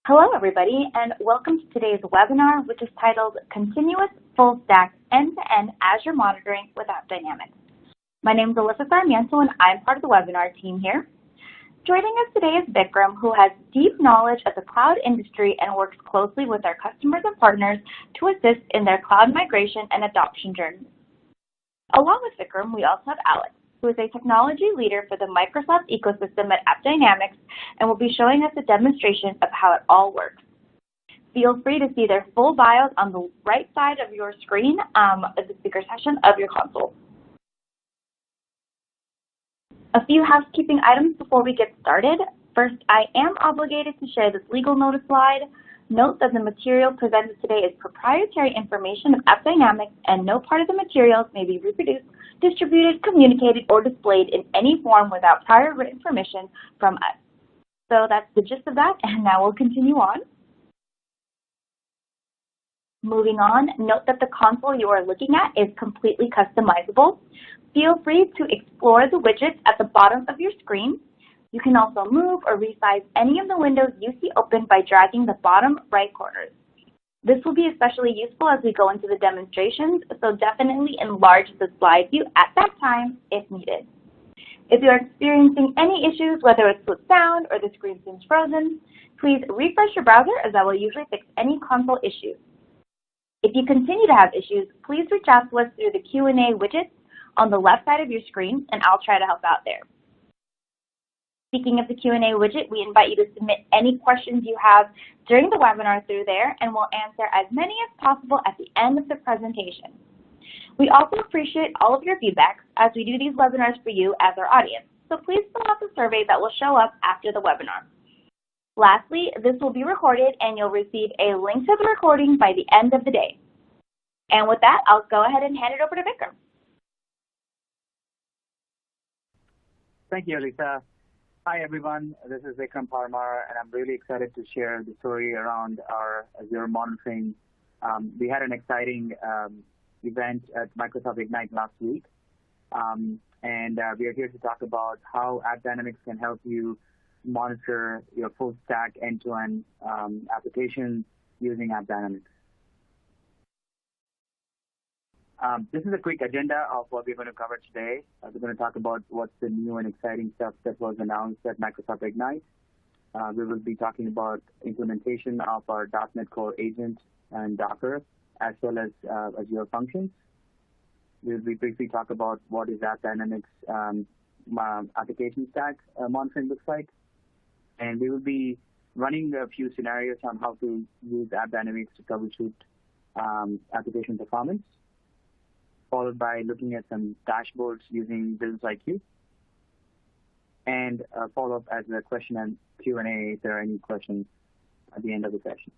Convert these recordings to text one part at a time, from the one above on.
Hello, everybody, and welcome to today's webinar, which is titled Continuous Full Stack End-to-End Azure Monitoring with AppDynamics. My name is Alyssa Sarmiento, and I'm part of the webinar team here. Joining us today is Vikram, who has deep knowledge of the cloud industry and works closely with our customers and partners to assist in their cloud migration and adoption journey. Along with Vikram, we also have Alex, who is a technology leader for the Microsoft ecosystem at AppDynamics and will be showing us a demonstration of how it all works. Feel free to see their full bios on the right side of your screen of the speaker session of your console. A few housekeeping items before we get started. First, I am obligated to share this legal notice slide. Note that the material presented today is proprietary information of AppDynamics, and no part of the materials may be reproduced, distributed, communicated, or displayed in any form without prior written permission from us. So that's the gist of that, and now we'll continue on. Moving on, note that the console you are looking at is completely customizable. Feel free to explore the widgets at the bottom of your screen. You can also move or resize any of the windows you see open by dragging the bottom right corners. This will be especially useful as we go into the demonstrations, so definitely enlarge the slide view at that time if needed. If you are experiencing any issues, whether it's with sound or the screen seems frozen, please refresh your browser, as that will usually fix any console issues. If you continue to have issues, please reach out to us through the Q&A widget on the left side of your screen, and I'll try to help out there. Speaking of the Q&A widget, we invite you to submit any questions you have during the webinar through there, and we'll answer as many as possible at the end of the presentation. We also appreciate all of your feedback as we do these webinars for you as our audience, so please fill out the survey that will show up after the webinar. Lastly, this will be recorded, and you'll receive a link to the recording by the end of the day. And with that, I'll go ahead and hand it over to Vikram. Thank you, Alisa. Hi, everyone. This is Vikram Parmar, and I'm really excited to share the story around our Azure monitoring. We had an exciting event at Microsoft Ignite last week, and we are here to talk about how AppDynamics can help you monitor your full stack end-to-end applications using AppDynamics. This is a quick agenda of what we're going to cover today. We're going to talk about what's the new and exciting stuff that was announced at Microsoft Ignite. We will be talking about implementation of our .NET Core agent and Docker, as well as Azure Functions. We'll briefly talk about what is AppDynamics application stack monitoring looks like. And we will be running a few scenarios on how to use AppDynamics to troubleshoot application performance, followed by looking at some dashboards using Business IQ, and follow up as a question and Q&A if there are any questions at the end of the session.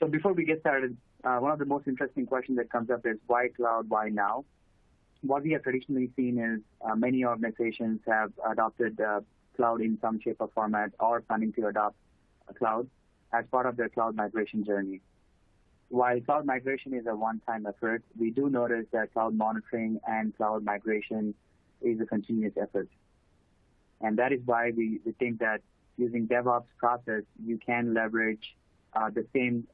So before we get started, one of the most interesting questions that comes up is why cloud, why now? What we have traditionally seen is many organizations have adopted cloud in some shape or format or planning to adopt a cloud as part of their cloud migration journey. While cloud migration is a one-time effort, we do notice that cloud monitoring and cloud migration is a continuous effort. And that is why we think that using DevOps process, you can leverage the same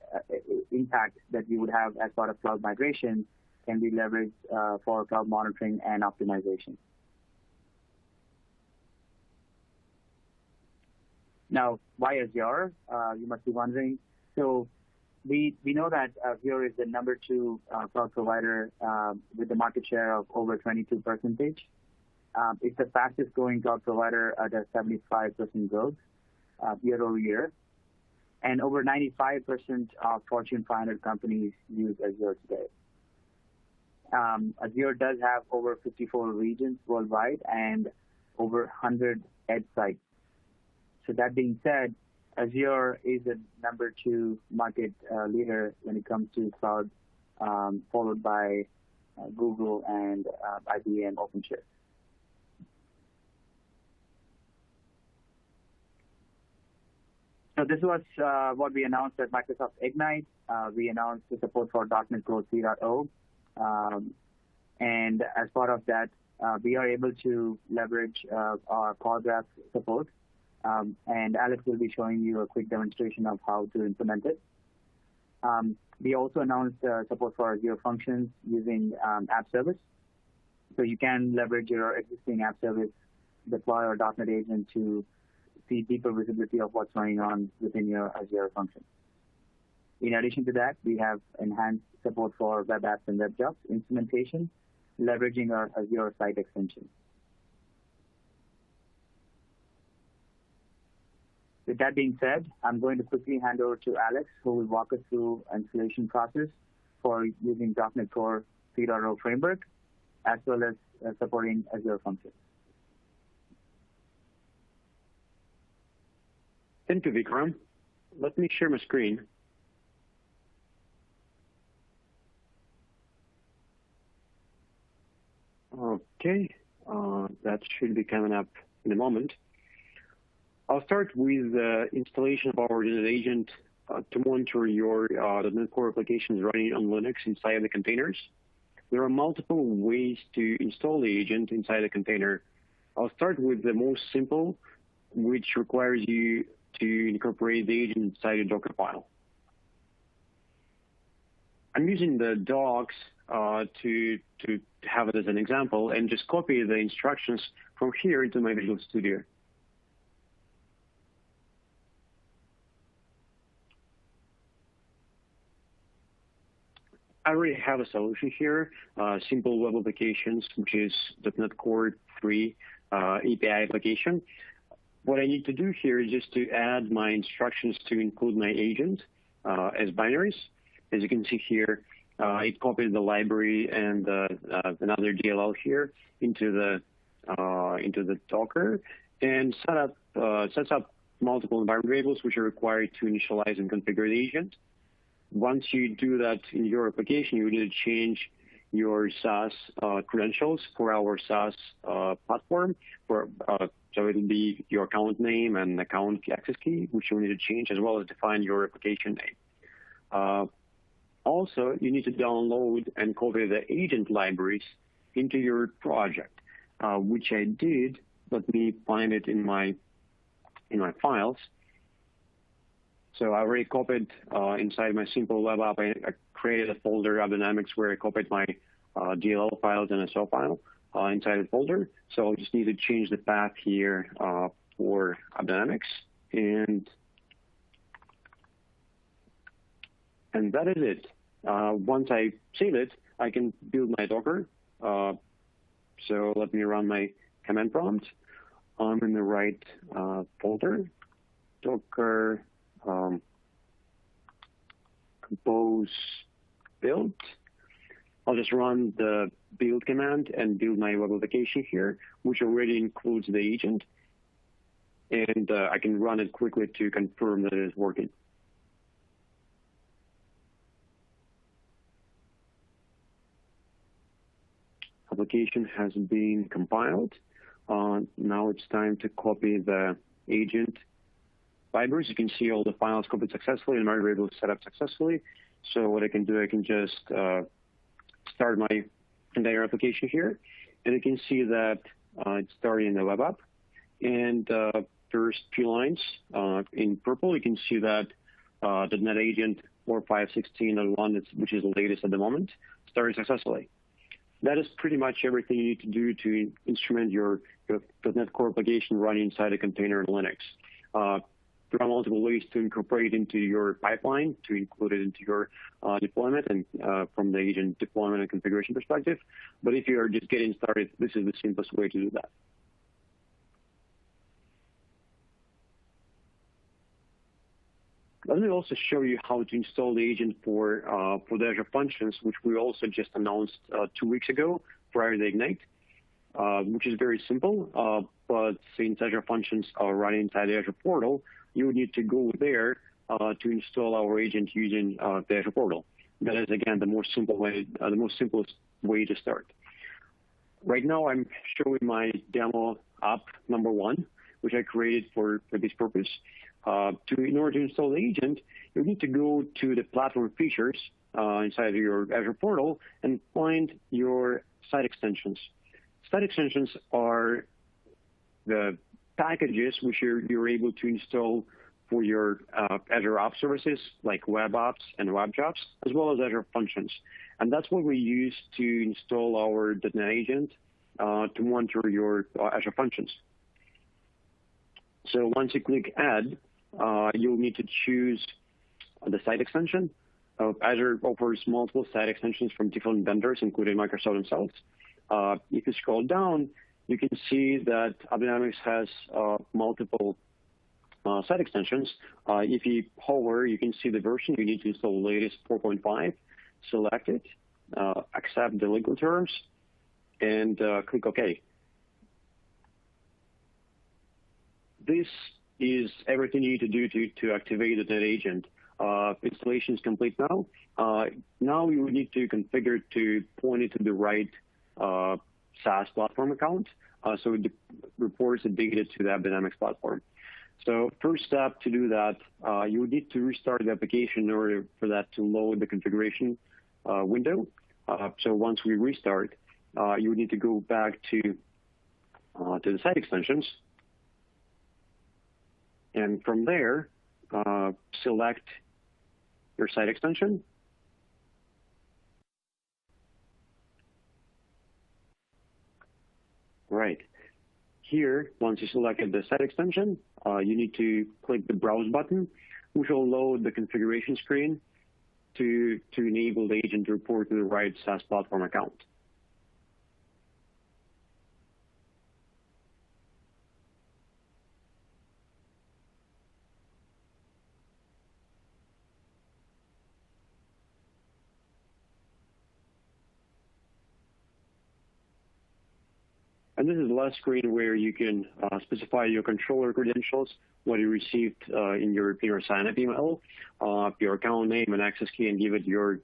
impact that you would have as part of cloud migration can be leveraged for cloud monitoring and optimization. Now, why Azure? You must be wondering. So we know that Azure is the #2 cloud provider with the market share of over 22%. It's the fastest growing cloud provider at a 75% growth year over year. And over 95% of Fortune 500 companies use Azure today. Azure does have over 54 regions worldwide and over 100 edge sites. So that being said, Azure is the #2 market leader when it comes to cloud, followed by Google and IBM OpenShift. So this was what we announced at Microsoft Ignite. We announced the support for .NET Core 3.0. And as part of that, we are able to leverage our paragraph support. And Alex will be showing you a quick demonstration of how to implement it. We also announced support for Azure Functions using App Service. So you can leverage your existing App Service, deploy or .NET agent to see deeper visibility of what's going on within your Azure Functions. In addition to that, we have enhanced support for web apps and WebJobs implementation, leveraging our Azure Site extension. With that being said, I'm going to quickly hand over to Alex, who will walk us through installation process for using .NET Core 3.0 framework, as well as supporting Azure Functions. Thank you, Vikram. Let me share my screen. Okay, that should be coming up in a moment. I'll start with the installation of our .NET agent to monitor your .NET Core applications running on Linux inside the containers. There are multiple ways to install the agent inside a container. I'll start with the most simple, which requires you to incorporate the agent inside a Docker file. I'm using the docs to have it as an example and just copy the instructions from here into my Visual Studio. I already have a solution here, simple web applications, which is .NET Core 3 API application. What I need to do here is just to add my instructions to include my agent as binaries. As you can see here, it copied the library and another DLL here into the Docker and sets up multiple environment variables which are required to initialize and configure the agent. Once you do that in your application, you need to change your SaaS credentials for our SaaS platform. So it will be your account name and account access key, which you need to change, as well as define your application name. Also, you need to download and copy the agent libraries into your project, which I did. Let me find it in my files. So I already copied inside my simple web app. I created a folder, AppDynamics, where I copied my DLL files and SO file inside the folder. So I'll just need to change the path here for AppDynamics, and that is it. Once I save it, I can build my Docker. So let me run my command prompt. I'm in the right folder, Docker compose build. I'll just run the build command and build my web application here, which already includes the agent. And I can run it quickly to confirm that it is working. Application has been compiled. Now it's time to copy the agent libraries. You can see all the files copied successfully and my variable set up successfully. So what I can do, I can just start my entire application here, and you can see that it's starting in the web app. And first few lines in purple, you can see that the .NET Agent 4.5.16.1, which is the latest at the moment, started successfully. That is pretty much everything you need to do to instrument your .NET Core application running inside a container in Linux. There are multiple ways to incorporate into your pipeline, to include it into your deployment and from the agent deployment and configuration perspective. But if you are just getting started, this is the simplest way to do that. Let me also show you how to install the agent for the Azure Functions, which we also just announced 2 weeks ago prior to Ignite, which is very simple. But since Azure Functions are running inside the Azure portal, you would need to go there to install our agent using the Azure portal. That is, again, the most simplest way to start. Right now, I'm showing my demo app number 1, which I created for this purpose. In order to install the agent, you need to go to the platform features inside of your Azure portal and find your site extensions. Site extensions are the packages which you're able to install for your Azure App Services like WebOps and WebJobs, as well as Azure Functions. And that's what we use to install our .NET agent to monitor your Azure Functions. So once you click Add, you'll need to choose the site extension. Azure offers multiple site extensions from different vendors, including Microsoft themselves. If you scroll down, you can see that AppDynamics has multiple site extensions. If you hover, you can see the version. You need to install the latest 4.5. Select it, accept the legal terms, and click OK. This is everything you need to do to activate the .NET agent. Installation is complete now. Now you would need to configure to point it to the right SaaS platform account, so it reports the data to the AppDynamics platform. So first step to do that, you would need to restart the application in order for that to load the configuration window. So once we restart, you would need to go back to the site extensions. And from there, select your site extension. Right. Here, once you selected the site extension, you need to click the Browse button, which will load the configuration screen to enable the agent to report to the right SaaS platform account. And this is the last screen where you can specify your controller credentials, what you received in your sign-up email, your account name and access key, and give it your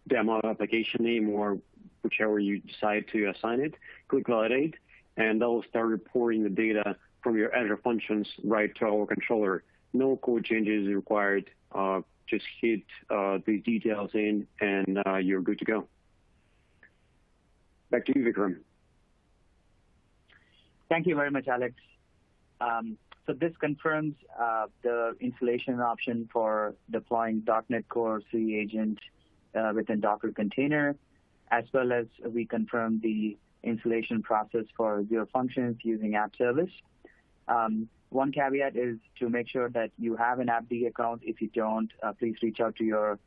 demo application name or whichever you decide to assign it. Click Validate, and that will start reporting the data from your Azure Functions right to our controller. No code changes required. Just hit these details in, and you're good to go. Back to you, Vikram. Thank you very much, Alex. So this confirms the installation option for deploying .NET Core 3 agent within Docker container, as well as we confirm the installation process for Azure Functions using App Service. One caveat is to make sure that you have an AppD account. If you don't, please reach out to your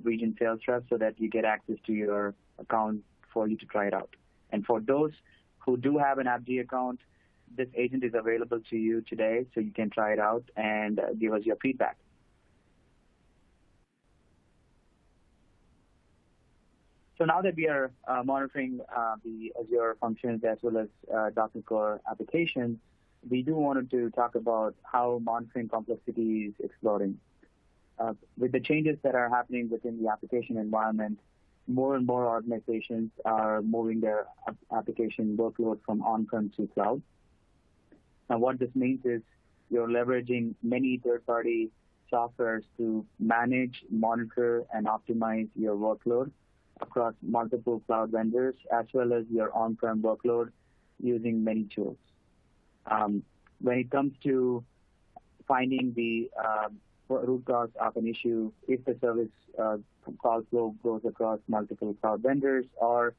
region sales rep so that you get access to your account for you to try it out. And for those who do have an AppD account, this agent is available to you today, so you can try it out and give us your feedback. So now that we are monitoring the Azure Functions as well as .NET Core applications, we do want to talk about how monitoring complexity is exploding. With the changes that are happening within the application environment, more and more organizations are moving their application workload from on-prem to cloud. Now, what this means is you're leveraging many third-party softwares to manage, monitor, and optimize your workload across multiple cloud vendors, as well as your on-prem workload using many tools. When it comes to finding the root cause of an issue, if the service call flow goes across multiple cloud vendors or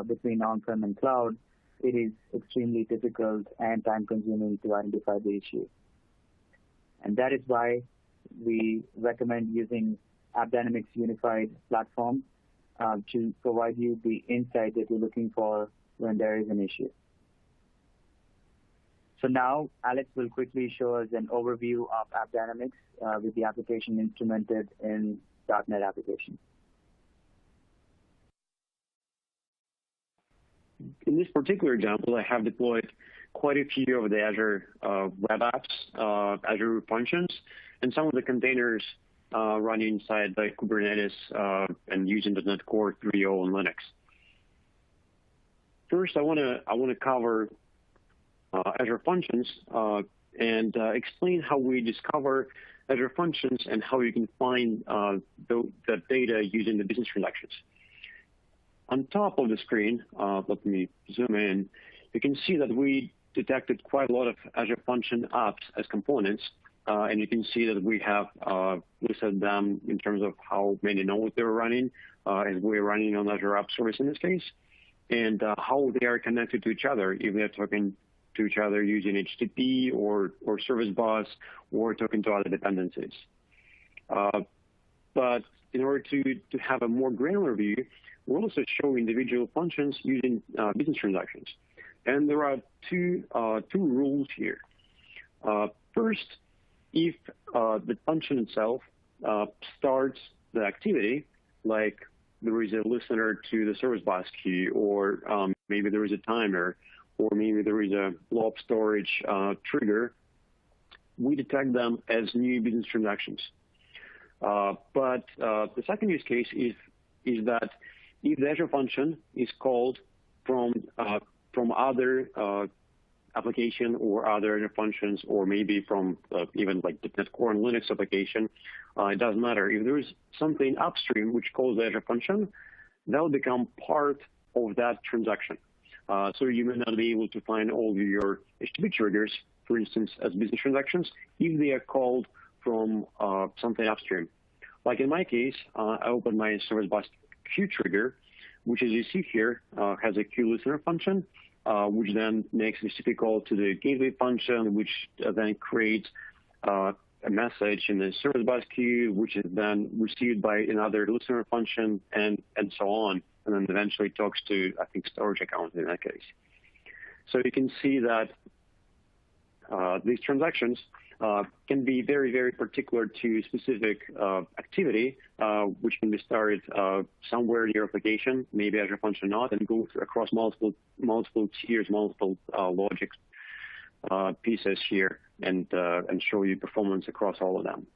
between on-prem and cloud, it is extremely difficult and time-consuming to identify the issue. And that is why we recommend using AppDynamics Unified Platform to provide you the insight that you're looking for when there is an issue. So now, Alex will quickly show us an overview of AppDynamics with the application instrumented in .NET application. In this particular example, I have deployed quite a few of the Azure web apps, Azure Functions, and some of the containers running inside the Kubernetes and using the .NET Core 3.0 on Linux. First, I want to cover Azure Functions and explain how we discover Azure Functions and how you can find the data using the business transactions. On top of the screen, let me zoom in, you can see that we detected quite a lot of Azure Function apps as components, and you can see that we have listed them in terms of how many nodes they're running, as we're running on Azure App Service in this case, and how they are connected to each other, if they're talking to each other using HTTP or service bus, or talking to other dependencies. But in order to have a more granular view, we'll also show individual functions using business transactions. And there are two rules here. First, if the function itself starts the activity, like there is a listener to the service bus queue, or maybe there is a timer, or maybe there is a blob storage trigger, we detect them as new business transactions. But the second use case is that if the Azure function is called from other application or other Azure functions, or maybe from even like .NET Core and Linux application, it doesn't matter. If there is something upstream which calls the Azure function, they'll become part of that transaction. So you may not be able to find all of your HTTP triggers, for instance, as business transactions, if they are called from something upstream. Like in my case, I opened my service bus queue trigger, which, as you see here, has a queue listener function, which then makes a HTTP call to the gateway function, which then creates a message in the service bus queue, which is then received by another listener function, and so on, and then eventually talks to, I think, storage account in that case. So you can see that these transactions can be very, very particular to specific activity, which can be started somewhere in your application, maybe Azure Function not, and go across multiple tiers, multiple logic pieces here, and show you performance across all of them.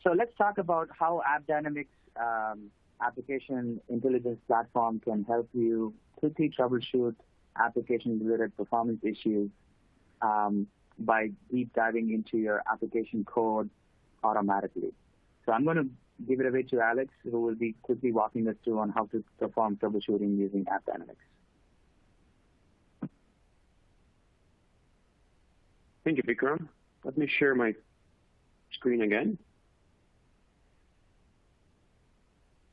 So let's talk about how AppDynamics application intelligence platform can help you quickly troubleshoot application-related performance issues by deep diving into your application code automatically. So I'm going to give it away to Alex, who will be quickly walking us through on how to perform troubleshooting using AppDynamics. Thank you, Vikram. Let me share my screen again.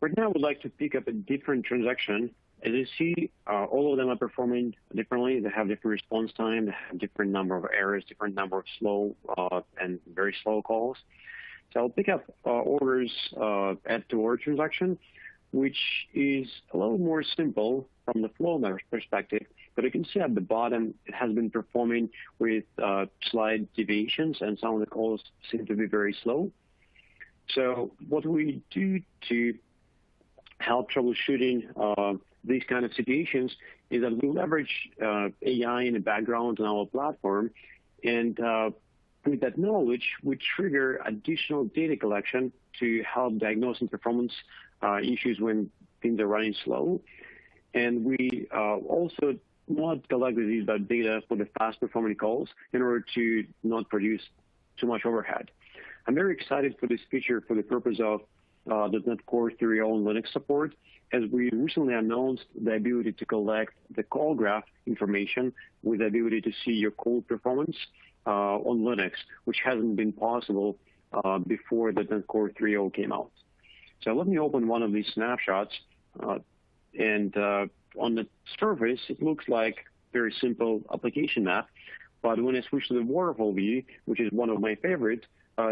Right now, I would like to pick up a different transaction As you see, all of them are performing differently. They have different response time. They have different number of errors, different number of slow and very slow calls. So I'll pick up orders add to order transaction, which is a little more simple from the flow perspective. But you can see at the bottom, it has been performing with slight deviations, and some of the calls seem to be very slow. So what we do to help troubleshooting these kind of situations is that we leverage AI in the background on our platform, and with that knowledge, we trigger additional data collection to help diagnosing performance issues when things are running slow. And we also not collect these data for the fast-performing calls in order to not produce too much overhead. I'm very excited for this feature for the purpose of .NET Core 3.0 and Linux support, as we recently announced the ability to collect the call graph information with the ability to see your code performance on Linux, which hasn't been possible before the .NET Core 3.0 came out. So let me open one of these snapshots, and on the surface, it looks like very simple application map. But when I switch to the waterfall view, which is one of my favorites,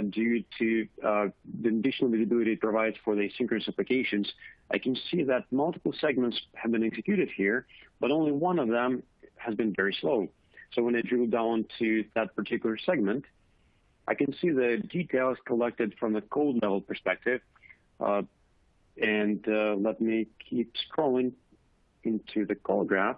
due to the additional visibility it provides for the asynchronous applications, I can see that multiple segments have been executed here, but only one of them has been very slow. So when I drill down to that particular segment, I can see the details collected from a code level perspective. And let me keep scrolling into the call graph.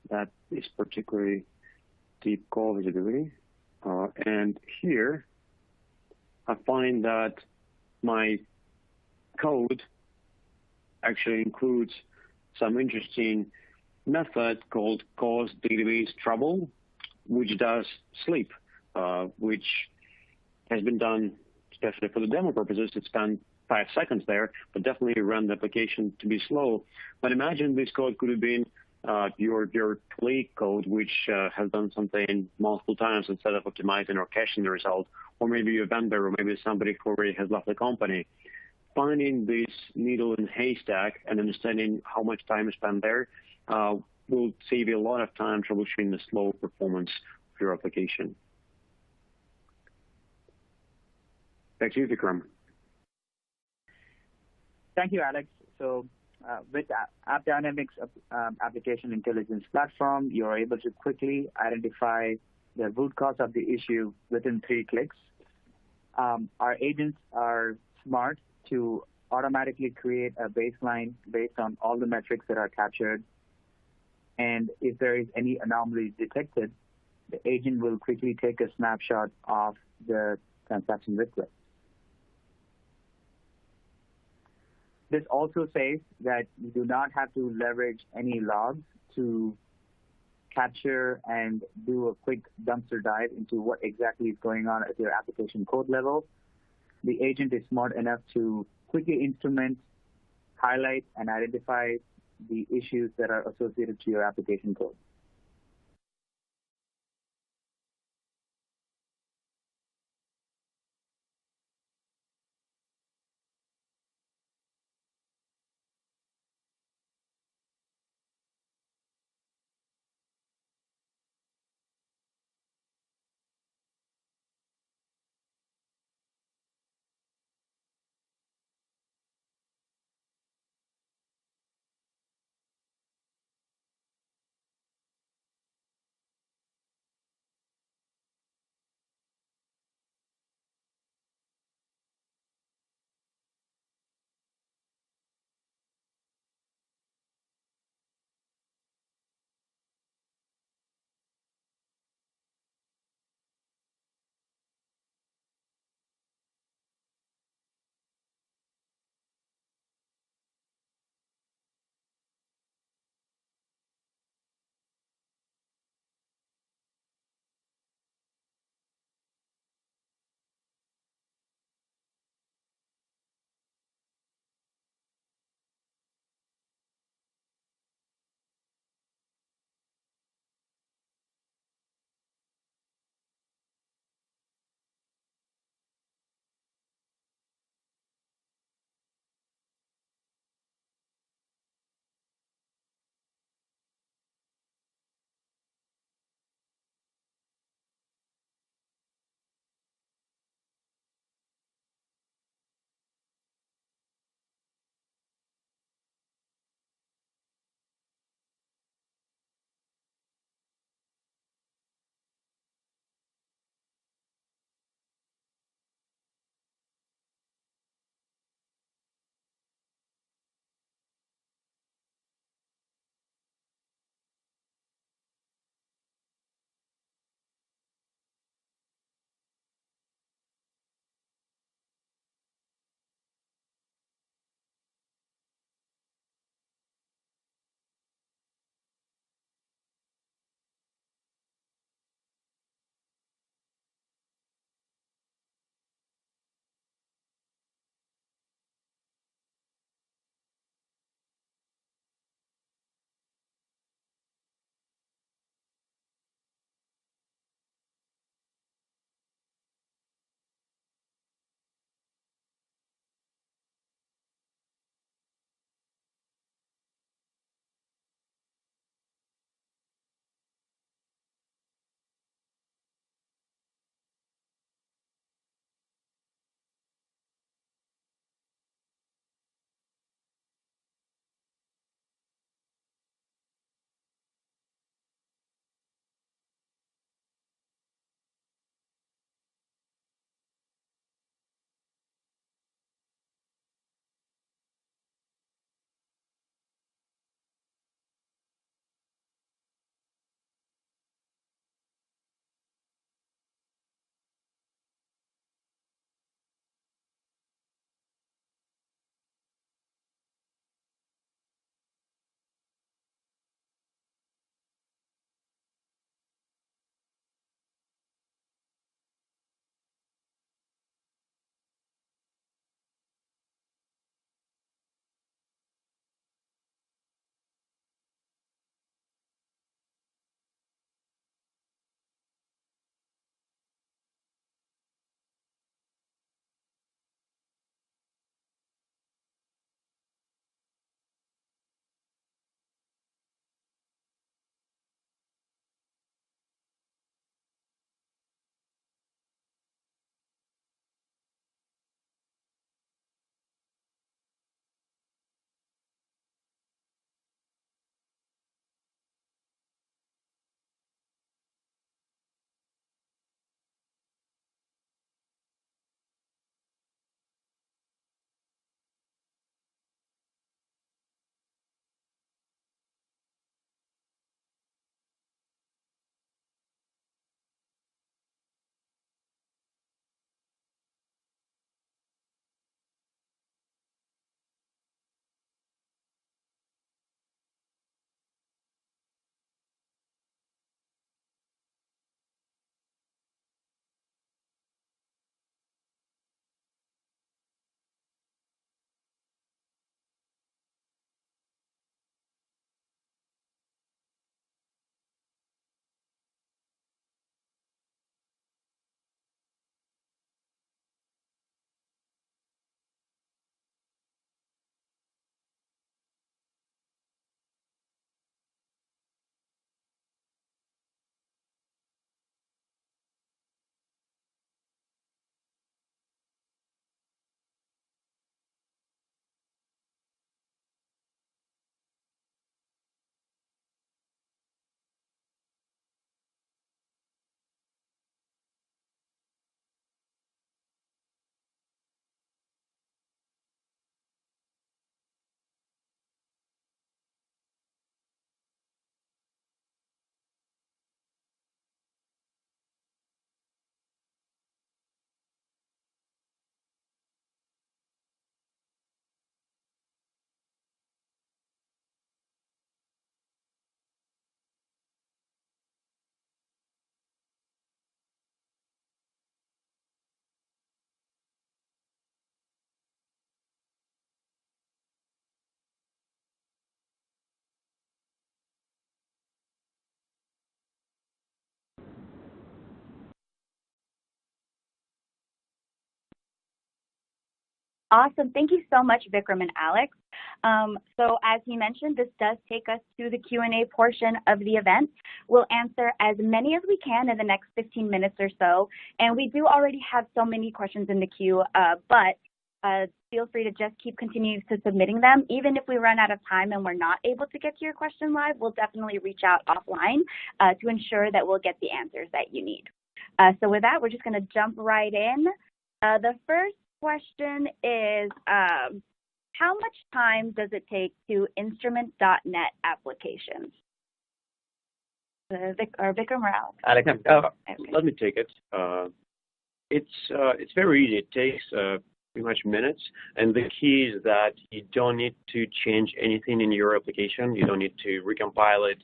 That is particularly deep call visibility. And here, I find that my code actually includes some interesting method called cause database trouble, which does sleep, which has been done, especially for the demo purposes. It spent 5 seconds there, but definitely ran the application to be slow. But imagine this code could have been your colleague code, which has done something multiple times instead of optimizing or caching the result, or maybe a vendor, or maybe somebody who already has left the company. Finding this needle in the haystack and understanding how much time is spent there will save you a lot of time troubleshooting the slow performance of your application. Back to you, Vikram. Thank you, Alex. So with AppDynamics Application Intelligence Platform, you're able to quickly identify the root cause of the issue within 3 clicks. Our agents are smart to automatically create a baseline based on all the metrics that are captured. And if there is any anomaly detected, the agent will quickly take a snapshot of the transaction request. This also says that you do not have to leverage any logs to capture and do a quick dumpster dive into what exactly is going on at your application code level. The agent is smart enough to quickly instrument, highlight, and identify the issues that are associated to your application code. Awesome. Thank you so much, Vikram and Alex. So as he mentioned, this does take us to the Q&A portion of the event. We'll answer as many as we can in the next 15 minutes or so. And we do already have so many questions in the queue, but feel free to just keep continuing to submitting them. Even if we run out of time and we're not able to get to your question live, we'll definitely reach out offline to ensure that we'll get the answers that you need. So with that, we're just going to jump right in. The first question is, how much time does it take to instrument .NET applications? Vikram or Alex? Alex, Okay. let me take it. It's very easy. It takes pretty much minutes, and the key is that you don't need to change anything in your application. You don't need to recompile it.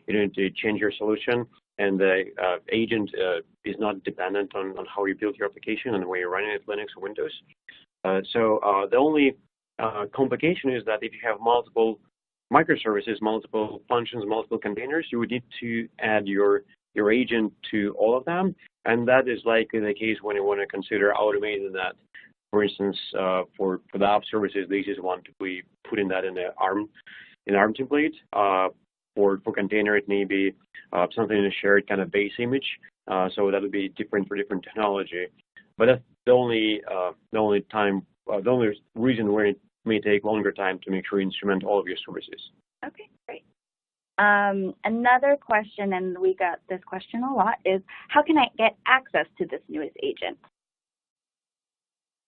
You don't need to change your solution, and the agent is not dependent on how you build your application and the way you're running it, Linux or Windows. So the only complication is that if you have multiple microservices, multiple functions, multiple containers, you would need to add your agent to all of them, and that is likely the case when you want to consider automating that. For instance, for the app services, the easiest one to be putting that in the ARM template. For container, it may be something in a shared kind of base image. So that would be different for different technology. But that's the only reason where it may take longer time to make sure you instrument all of your services. Okay, great. Another question, and we got this question a lot, is how can I get access to this newest agent?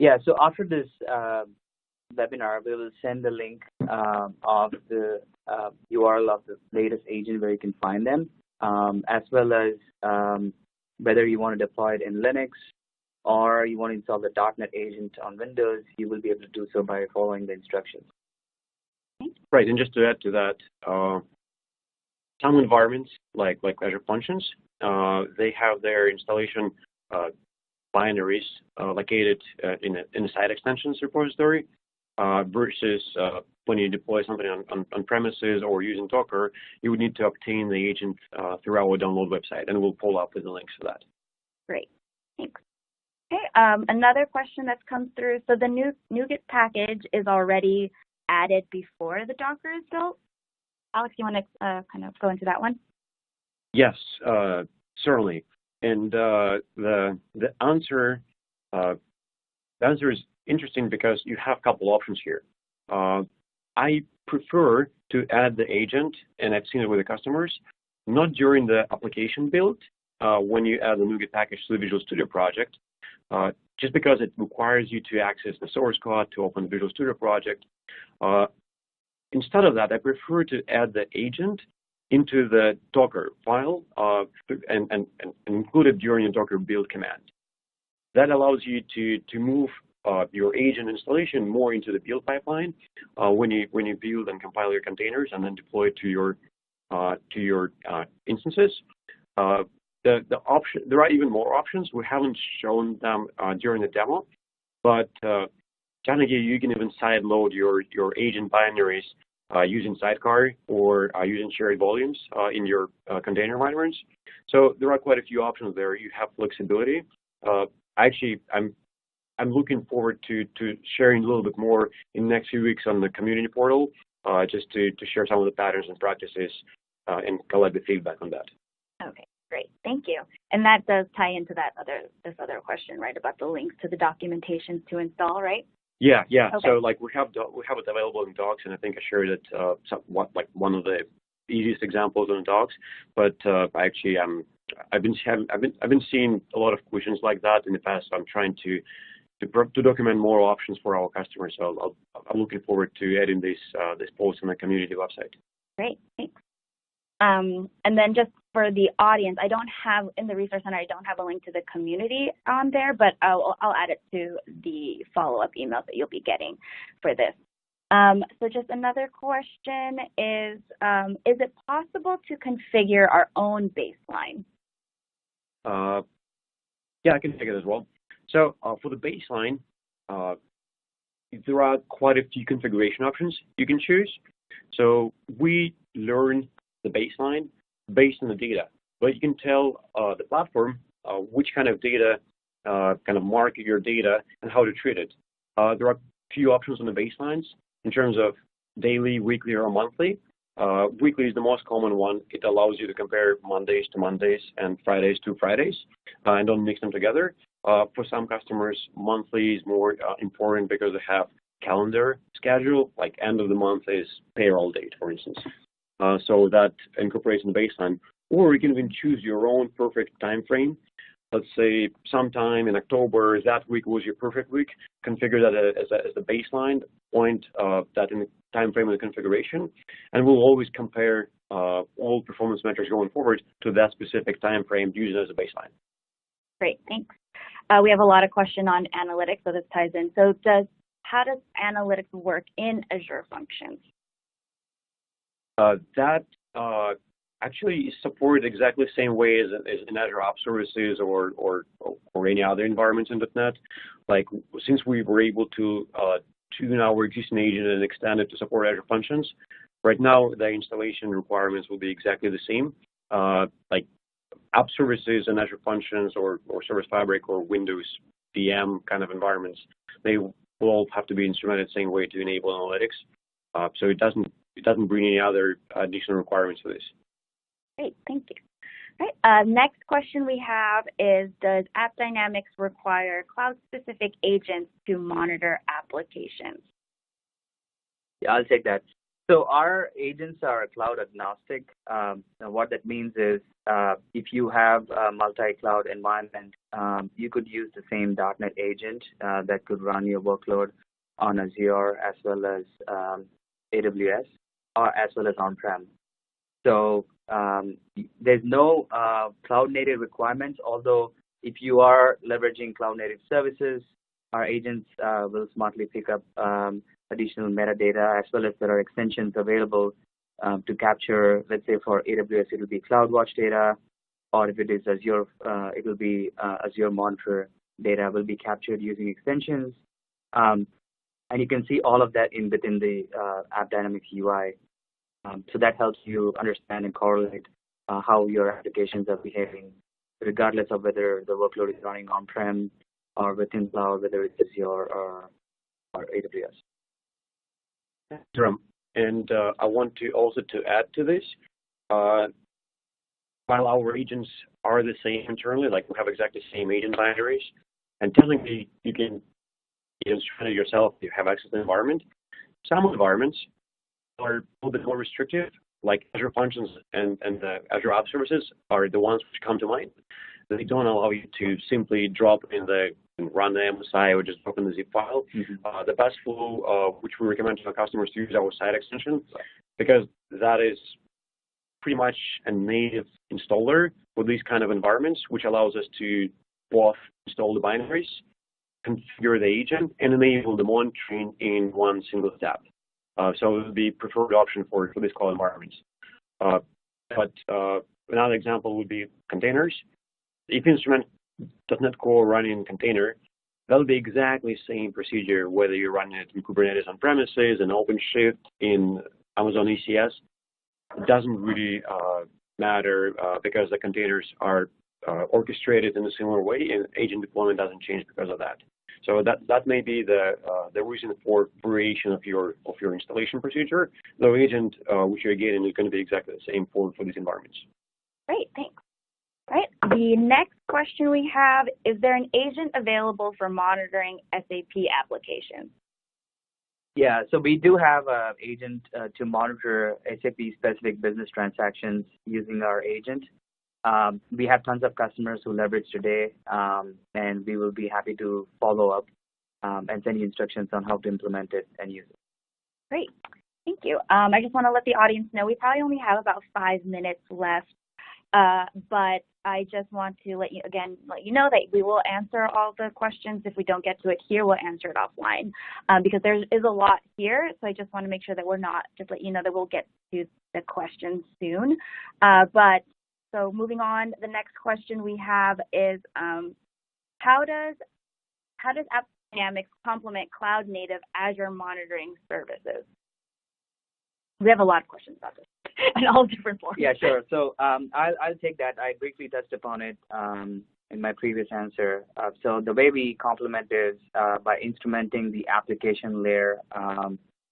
Yeah, so after this webinar, we will send the link of the URL of the latest agent where you can find them, as well as whether you want to deploy it in Linux or you want to install the .NET agent on Windows, you will be able to do so by following the instructions. Right, and just to add to that, some environments like Azure Functions, they have their installation binaries located in a site extensions repository versus when you deploy something on premises or using Docker, you would need to obtain the agent through our download website, and we'll pull up with the links for that. Great, thanks. Okay, another question that's come through. So the NuGet package is already added before the Docker is built. Alex, you want to kind of go into that one? Yes, certainly. And the answer is interesting because you have a couple options here. I prefer to add the agent, and I've seen it with the customers, not during the application build when you add the NuGet package to the Visual Studio project, just because it requires you to access the source code to open the Visual Studio project. Instead of that, I prefer to add the agent into the Docker file and include it during your Docker build command. That allows you to move your agent installation more into the build pipeline when you build and compile your containers and then deploy to your instances. The option, there are even more options. We haven't shown them during the demo, but technically you can even sideload your agent binaries using Sidecar or using shared volumes in your container environments. So there are quite a few options there. You have flexibility. Actually, I'm looking forward to sharing a little bit more in the next few weeks on the community portal, just to share some of the patterns and practices and collect the feedback on that. Okay, great, thank you. And that does tie into this other question, right, about the links to the documentation to install, right? Yeah. Okay. So like we have it available in docs, and I think I shared it like one of the easiest examples on docs. But actually, I've been seeing a lot of questions like that in the past. So I'm trying to document more options for our customers. So I'm looking forward to adding this post on the community website. Great, thanks. And then just for the audience, I don't have, in the Resource Center, I don't have a link to the community on there, but I'll add it to the follow-up emails that you'll be getting for this. So just another question is it possible to configure our own baseline? Yeah, I can take it as well. So for the baseline, there are quite a few configuration options you can choose. So we learn the baseline based on the data, but you can tell the platform which kind of data, kind of mark your data and how to treat it. There are a few options on the baselines in terms of daily, weekly, or monthly. Weekly is the most common one. It allows you to compare Mondays to Mondays and Fridays to Fridays and don't mix them together. For some customers, monthly is more important because they have calendar schedule, like end of the month is payroll date, for instance. So that incorporates in the baseline. Or you can even choose your own perfect time frame. Let's say sometime in October, that week was your perfect week. Configure that as the baseline, point that in the time frame of the configuration, and we'll always compare all performance metrics going forward to that specific time frame using it as a baseline. Great, thanks. We have a lot of questions on analytics, so this ties in. So how does analytics work in Azure Functions? That actually is supported exactly the same way as in Azure App Services or any other environments in .NET. Like, since we were able to tune our existing agent and extend it to support Azure Functions, right now the installation requirements will be exactly the same. Like App Services and Azure Functions or Service Fabric or Windows VM kind of environments, they will all have to be instrumented the same way to enable analytics. So it doesn't bring any other additional requirements for this. Great, thank you. All right, next question we have is, does AppDynamics require cloud-specific agents to monitor applications? Yeah, I'll take that. So our agents are cloud agnostic. What that means is if you have a multi-cloud environment, you could use the same .NET agent that could run your workload on Azure as well as AWS or as well as on-prem. So there's no cloud-native requirements, although if you are leveraging cloud-native services, our agents will smartly pick up additional metadata, as well as there are extensions available to capture, let's say for AWS, it will be CloudWatch data, or if it is Azure, it will be Azure Monitor data will be captured using extensions. And you can see all of that within the AppDynamics UI. So that helps you understand and correlate how your applications are behaving, regardless of whether the workload is running on-prem or within cloud, whether it's Azure or AWS. And I want to also add to this, while our agents are the same internally, like we have exactly the same agent binaries, and technically you can instrument it yourself, you have access to the environment. Some environments are a little bit more restrictive, like Azure Functions and the Azure App Services are the ones which come to mind. They don't allow you to simply drop in and run the MSI or just drop in the zip file. The best flow, which we recommend to our customers to use our site extension, because that is pretty much a native installer for these kind of environments, which allows us to both install the binaries, configure the agent, and enable the monitoring in one single step. So it would be preferred option for this cloud environments. But another example would be containers. If you instrument .NET Core running in container, that'll be exactly the same procedure whether you're running it in Kubernetes on premises, in OpenShift, in Amazon ECS. It doesn't really matter because the containers are orchestrated in a similar way, and agent deployment doesn't change because of that. So that may be the reason for variation of your installation procedure. The agent which you're getting is going to be exactly the same for these environments. Great, thanks. All right, the next question we have, is there an agent available for monitoring SAP applications? Yeah, so we do have an agent to monitor SAP-specific business transactions using our agent. We have tons of customers who leverage today, and we will be happy to follow up and send you instructions on how to implement it and use it. Great, thank you. I just want to let the audience know we probably only have about 5 minutes left, but I just want to let you know that we will answer all the questions. If we don't get to it here, we'll answer it offline because there is a lot here. So I just want to make sure that we're not, just let you know that we'll get to the questions soon. So moving on, the next question we have is how does AppDynamics complement cloud-native Azure monitoring services? We have a lot of questions about this in all different forms. Yeah, sure. So I'll take that. I briefly touched upon it. in my previous answer. So the way we complement is by instrumenting the application layer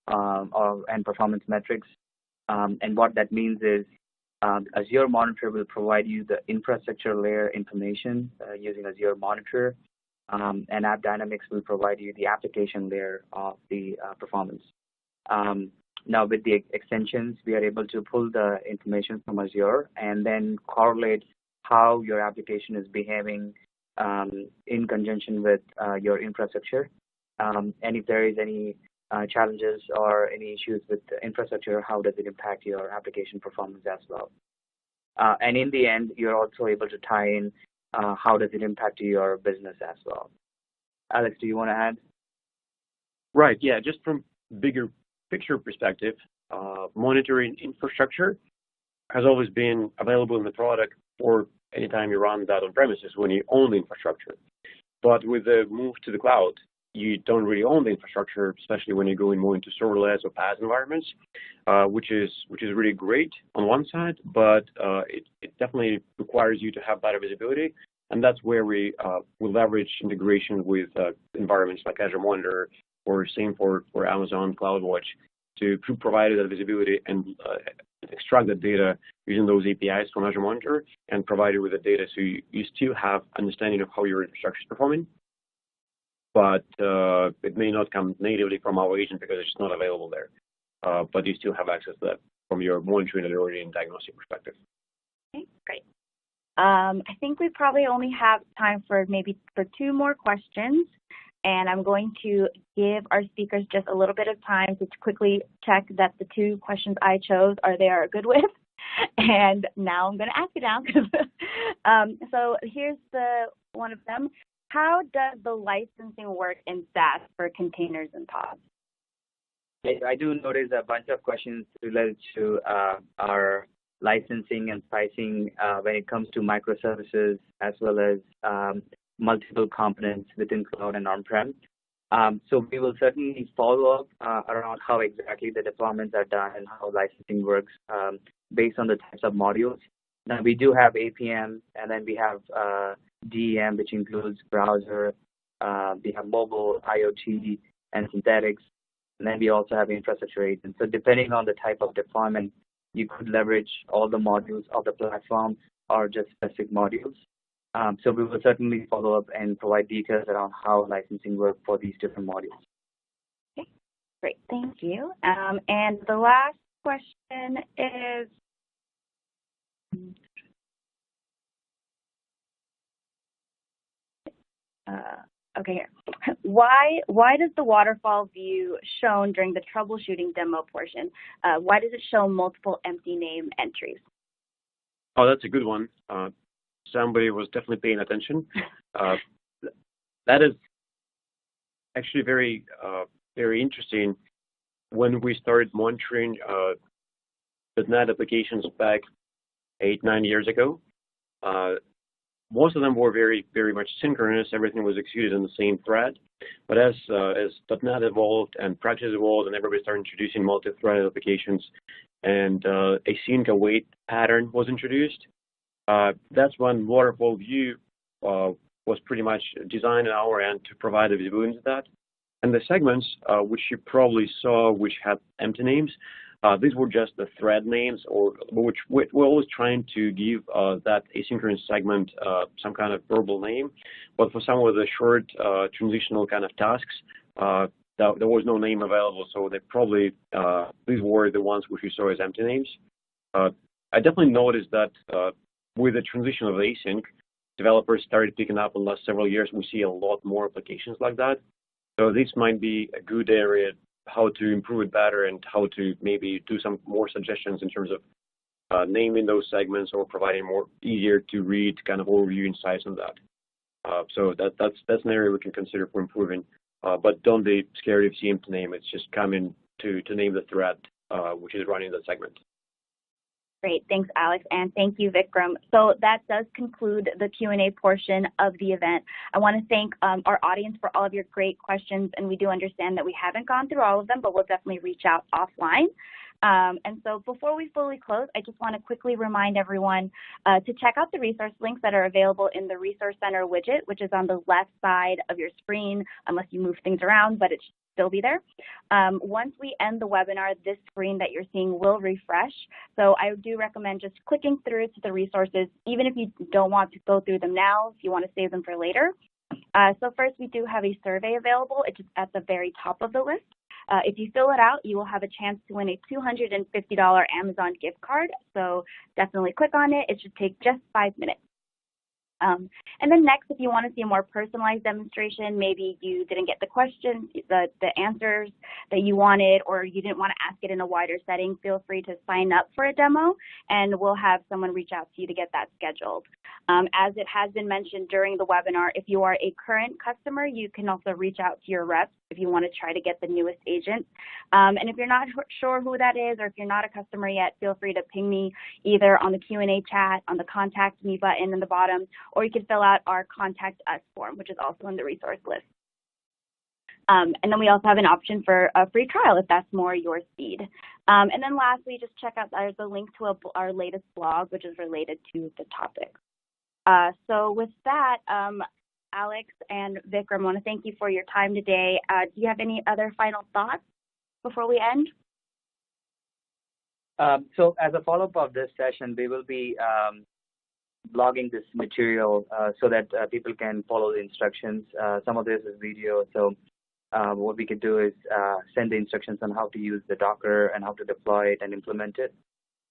and performance metrics. And what that means is Azure Monitor will provide you the infrastructure layer information using Azure Monitor, and AppDynamics will provide you the application layer of the performance. Now, with the extensions, we are able to pull the information from Azure and then correlate how your application is behaving in conjunction with your infrastructure. And if there is any challenges or any issues with the infrastructure, how does it impact your application performance as well? And in the end, you're also able to tie in how does it impact your business as well. Alex, do you want to add? Right, yeah, just from bigger picture perspective, monitoring infrastructure has always been available in the product for anytime you run that on premises when you own the infrastructure. But with the move to the cloud, you don't really own the infrastructure, especially when you're going more into serverless or PaaS environments, which is really great on one side, but it definitely requires you to have better visibility, and that's where we leverage integration with environments like Azure Monitor or same for Amazon CloudWatch to provide that visibility and extract the data using those APIs from Azure Monitor and provide it with the data so you still have understanding of how your infrastructure is performing. But it may not come natively from our agent because it's not available there. But you still have access to that from your monitoring, alerting, and diagnostic perspective. Okay, great. I think we probably only have time for maybe two more questions. And I'm going to give our speakers just a little bit of time to quickly check that the two questions I chose they are good with. And now I'm going to ask it now. So here's one of them. How does the licensing work in SaaS for containers and pods? I do notice a bunch of questions related to our licensing and pricing when it comes to microservices as well as multiple components within cloud and on-prem. So we will certainly follow up around how exactly the deployments are done and how licensing works based on the types of modules. Now, we do have APM, and then we have DEM, which includes browser. We have mobile, IoT, and synthetics. And then we also have infrastructure agents. So depending on the type of deployment, you could leverage all the modules of the platform or just specific modules. So we will certainly follow up and provide details around how licensing works for these different modules. Okay, great, thank you. And the last question is, okay, here. Why does the waterfall view shown during the troubleshooting demo portion, why does it show multiple empty name entries? Oh, that's a good one. Somebody was definitely paying attention. That is actually very, very interesting. When we started monitoring .NET applications back 8-9 years ago, most of them were very, very much synchronous. Everything was executed in the same thread. But as .NET evolved and practice evolved and everybody started introducing multi-threaded applications and async await pattern was introduced, that's when waterfall view was pretty much designed on our end to provide the visibility into that. And the segments, which you probably saw, which had empty names, these were just the thread names, or which we're always trying to give that asynchronous segment some kind of verbal name. But for some of the short transitional kind of tasks, there was no name available, so they probably these were the ones which we saw as empty names. I definitely noticed that with the transition of async, developers started picking up in the last several years. We see a lot more applications like that. So this might be a good area how to improve it better and how to maybe do some more suggestions in terms of naming those segments or providing more easier to read kind of overview insights on that. So that's an area we can consider for improving. But don't be scared if you see empty name. It's just coming to name the thread which is running the segment. Great, thanks, Alex, and thank you, Vikram. So that does conclude the Q&A portion of the event. I want to thank our audience for all of your great questions, and we do understand that we haven't gone through all of them, but we'll definitely reach out offline. And so before we fully close, I just want to quickly remind everyone to check out the resource links that are available in the Resource Center widget, which is on the left side of your screen, unless you move things around, but it should still be there. Once we end the webinar, this screen that you're seeing will refresh. So I do recommend just clicking through to the resources, even if you don't want to go through them now, if you want to save them for later. So first, we do have a survey available. It's just at the very top of the list. If you fill it out, you will have a chance to win a $250 Amazon gift card. So definitely click on it. It should take just 5 minutes. And then next, if you want to see a more personalized demonstration, maybe you didn't get the questions, the answers that you wanted, or you didn't want to ask it in a wider setting, feel free to sign up for a demo, and we'll have someone reach out to you to get that scheduled. As it has been mentioned during the webinar, if you are a current customer, you can also reach out to your reps if you want to try to get the newest agent. And if you're not sure who that is, or if you're not a customer yet, feel free to ping me either on the Q&A chat, on the Contact Me button in the bottom, or you can fill out our Contact Us form, which is also in the resource list. And then we also have an option for a free trial if that's more your speed. And then lastly, just check out there's a link to our latest blog, which is related to the topic. So with that, Alex and Vikram, I want to thank you for your time today. Do you have any other final thoughts before we end? So as a follow-up of this session, we will be blogging this material so that people can follow the instructions. Some of this is video, so what we could do is send the instructions on how to use the Docker and how to deploy it and implement it.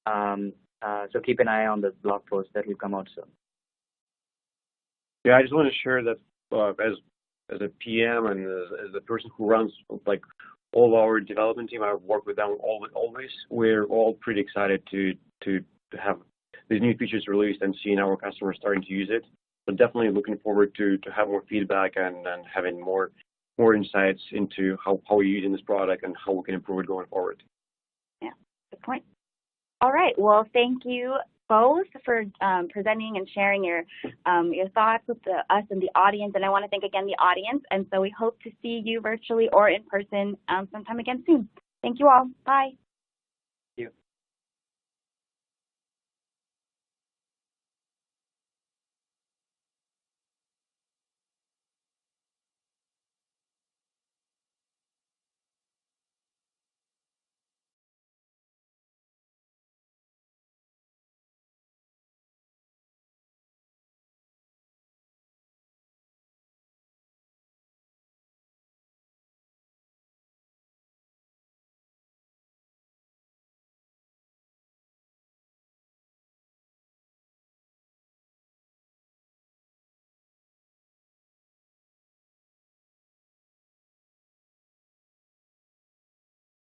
So keep an eye on the blog post that will come out soon. Yeah, I just want to share that as a PM and as the person who runs like all our development team, I work with them always. We're all pretty excited to have these new features released and seeing our customers starting to use it. But definitely looking forward to have more feedback and having more insights into how we're using this product and how we can improve it going forward. Yeah, good point. All right. Well, thank you both for presenting and sharing your thoughts with us and the audience. And I want to thank again the audience. And so we hope to see you virtually or in person sometime again soon. Thank you all. Bye.